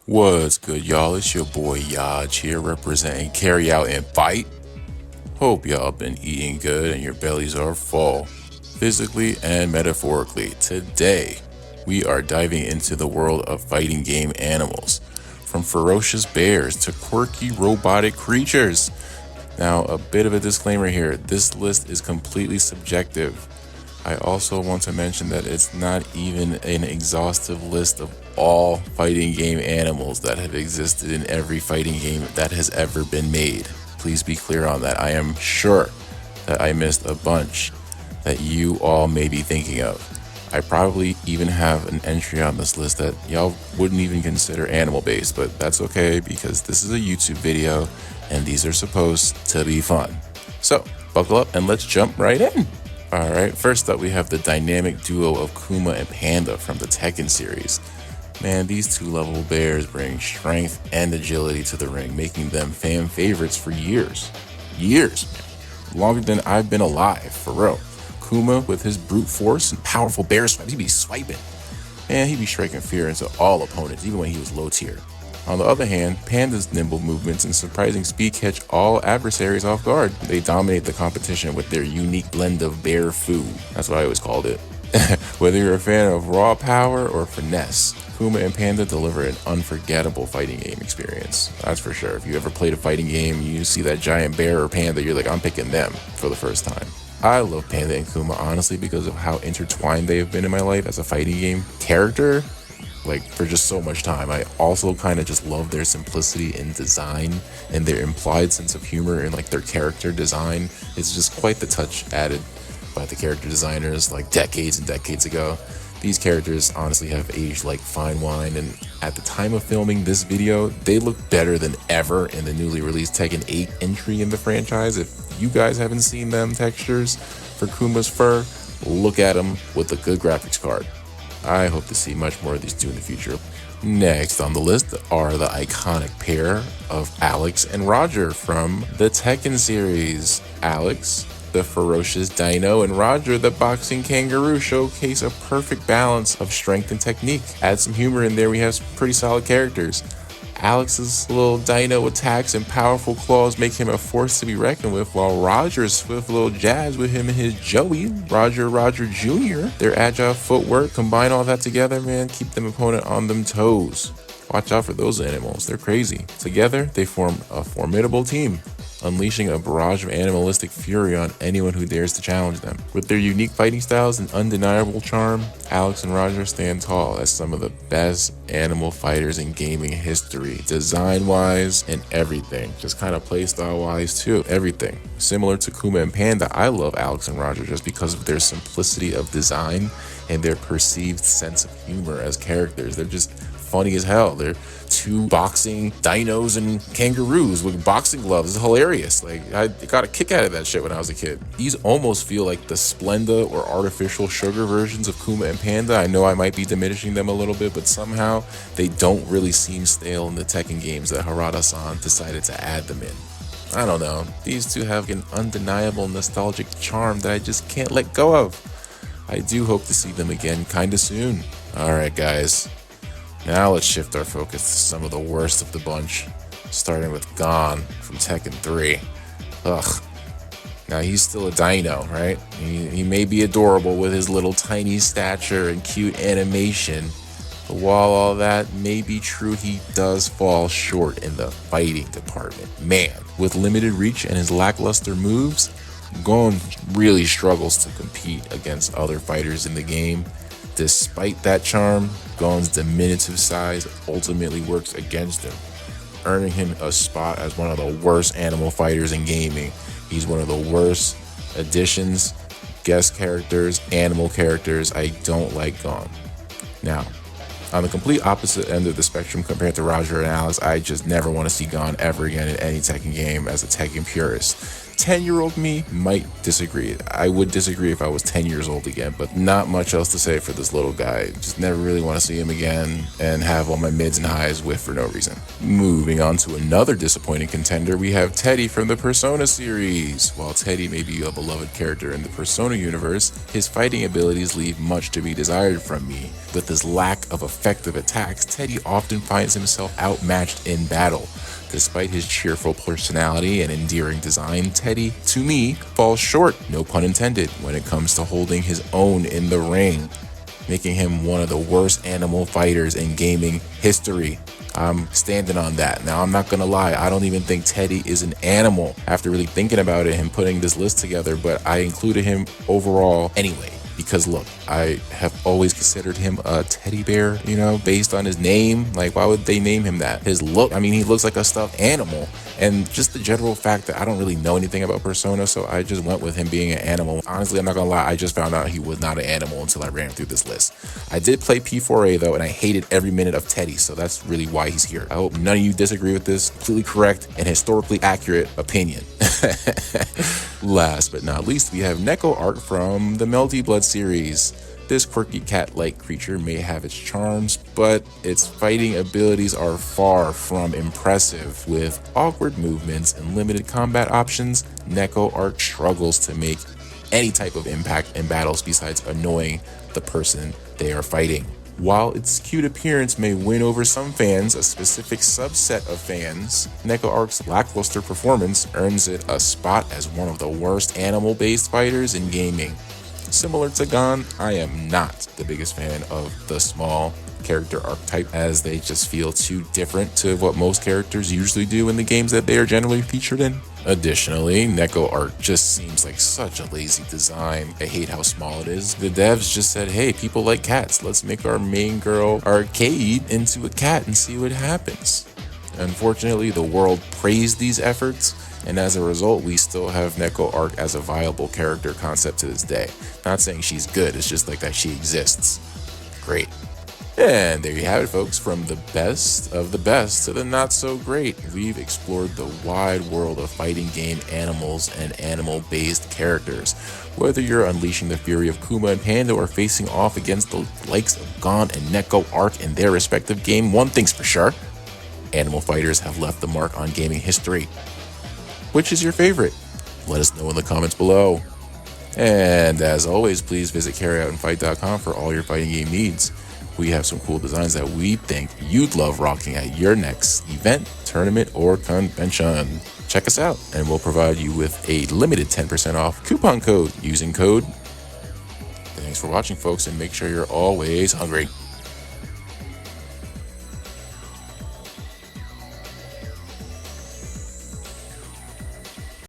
What's good, y'all? It's your boy Yaj here representing Carry Out and Fight. Hope y'all been eating good and your bellies are full, physically and metaphorically. Today, we are diving into the world of fighting game animals, from ferocious bears to quirky robotic creatures. Now, a bit of a disclaimer here, this list is completely subjective. I also want to mention that it's not even an exhaustive list of all fighting game animals that have existed in every fighting game that has ever been made. Please be clear on that. I am sure that I missed a bunch that you all may be thinking of. I probably even have an entry on this list that y'all wouldn't even consider animal based, but that's okay because this is a YouTube video and these are supposed to be fun. So, buckle up and let's jump right in. Alright, first up we have the dynamic duo of Kuma and Panda from the Tekken series. Man, these two lovable bears bring strength and agility to the ring, making them fan favorites for years. Years, man. Longer than I've been alive, for real. Kuma, with his brute force and powerful bear swipes, he'd be swiping. Man, he'd be striking fear into all opponents, even when he was low tier. On the other hand, Panda's nimble movements and surprising speed catch all adversaries off guard. They dominate the competition with their unique blend of bear food. That's what I always called it. Whether you're a fan of raw power or finesse, Kuma and Panda deliver an unforgettable fighting game experience. That's for sure. If you ever played a fighting game, you see that giant bear or panda, you're like, I'm picking them for the first time. I love Panda and Kuma honestly because of how intertwined they have been in my life as a fighting game character. Like, for just so much time. I also kind of just love their simplicity in design and their implied sense of humor and like their character design. It's just quite the touch added by the character designers like decades and decades ago. These characters honestly have aged like fine wine, and at the time of filming this video, they look better than ever in the newly released Tekken 8 entry in the franchise. If you guys haven't seen them textures for Kuma's fur, look at them with a good graphics card. I hope to see much more of these two in the future. Next on the list are the iconic pair of Alex and Roger from the Tekken series. Alex, the ferocious dino, and Roger, the boxing kangaroo, showcase a perfect balance of strength and technique. Add some humor in there, we have some pretty solid characters. Alex's little dino attacks and powerful claws make him a force to be reckoned with, while Roger's swift little jabs with him and his Joey, Roger Jr., their agile footwork, combine all that together, man, keep them opponent on them toes. Watch out for those animals, they're crazy. Together, they form a formidable team, unleashing a barrage of animalistic fury on anyone who dares to challenge them. With their unique fighting styles and undeniable charm, Alex and Roger stand tall as some of the best animal fighters in gaming history, design-wise and everything. Just kind of playstyle-wise too, everything. Similar to Kuma and Panda, I love Alex and Roger just because of their simplicity of design and their perceived sense of humor as characters. They're just funny as hell. They're two boxing dinos and kangaroos with boxing gloves. It's hilarious. Like, I got a kick out of that shit when I was a kid. These almost feel like the Splenda or artificial sugar versions of Kuma and Panda. I know I might be diminishing them a little bit, but somehow they don't really seem stale in the Tekken games that Harada-san decided to add them in. I don't know. These two have an undeniable nostalgic charm that I just can't let go of. I do hope to see them again kinda soon. Alright guys, now let's shift our focus to some of the worst of the bunch, starting with Gon from Tekken 3. Ugh. Now he's still a dino, right? He may be adorable with his little tiny stature and cute animation, but while all that may be true, he does fall short in the fighting department. Man, with limited reach and his lackluster moves, Gon really struggles to compete against other fighters in the game. Despite that charm, Gon's diminutive size ultimately works against him, earning him a spot as one of the worst animal fighters in gaming. He's one of the worst additions, guest characters, animal characters. I don't like Gon. Now, on the complete opposite end of the spectrum compared to Roger and Alex, I just never want to see Gon ever again in any Tekken game as a Tekken purist. 10-year-old me might disagree. I would disagree if I was 10 years old again, but not much else to say for this little guy. Just never really want to see him again and have all my mids and highs whiff for no reason. Moving on to another disappointing contender, we have Teddy from the Persona series. While Teddy may be a beloved character in the Persona universe, his fighting abilities leave much to be desired from me. With his lack of effective attacks, Teddy often finds himself outmatched in battle. Despite his cheerful personality and endearing design, Teddy, to me, falls short, no pun intended, when it comes to holding his own in the ring, making him one of the worst animal fighters in gaming history. I'm standing on that. Now, I'm not gonna lie, I don't even think Teddy is an animal after really thinking about it and putting this list together, but I included him overall anyway. Because look, I have always considered him a teddy bear, based on his name. Like, why would they name him that? His look, he looks like a stuffed animal. And just the general fact that I don't really know anything about Persona, so I just went with him being an animal. Honestly, I'm not gonna lie, I just found out he was not an animal until I ran through this list. I did play P4A though, and I hated every minute of Teddy, so that's really why he's here. I hope none of you disagree with this completely correct and historically accurate opinion. Last but not least, we have Neko Arc from the Melty Blood series. This quirky cat-like creature may have its charms, but its fighting abilities are far from impressive. With awkward movements and limited combat options, Neko Arc struggles to make any type of impact in battles besides annoying the person they are fighting. While its cute appearance may win over some fans, a specific subset of fans, Neko Arc's lackluster performance earns it a spot as one of the worst animal-based fighters in gaming. Similar to Gon, I am not the biggest fan of the small character archetype, as they just feel too different to what most characters usually do in the games that they are generally featured in. Additionally, Neko Arc just seems like such a lazy design. I hate how small it is. The devs just said, hey, people like cats, let's make our main girl Arcade into a cat and see what happens. Unfortunately, the world praised these efforts, and as a result, we still have Neko Arc as a viable character concept to this day. Not saying she's good, it's just like that she exists. Great. And there you have it, folks. From the best of the best to the not so great, we've explored the wide world of fighting game animals and animal-based characters. Whether you're unleashing the fury of Kuma and Panda or facing off against the likes of Gon and Neko Arc in their respective game, one thing's for sure: animal fighters have left the mark on gaming history. Which is your favorite? Let us know in the comments below. And as always, please visit carryoutandfight.com for all your fighting game needs. We have some cool designs that we think you'd love rocking at your next event, tournament, or convention. Check us out, and we'll provide you with a limited 10% off coupon code using code. Thanks for watching, folks, and make sure you're always hungry.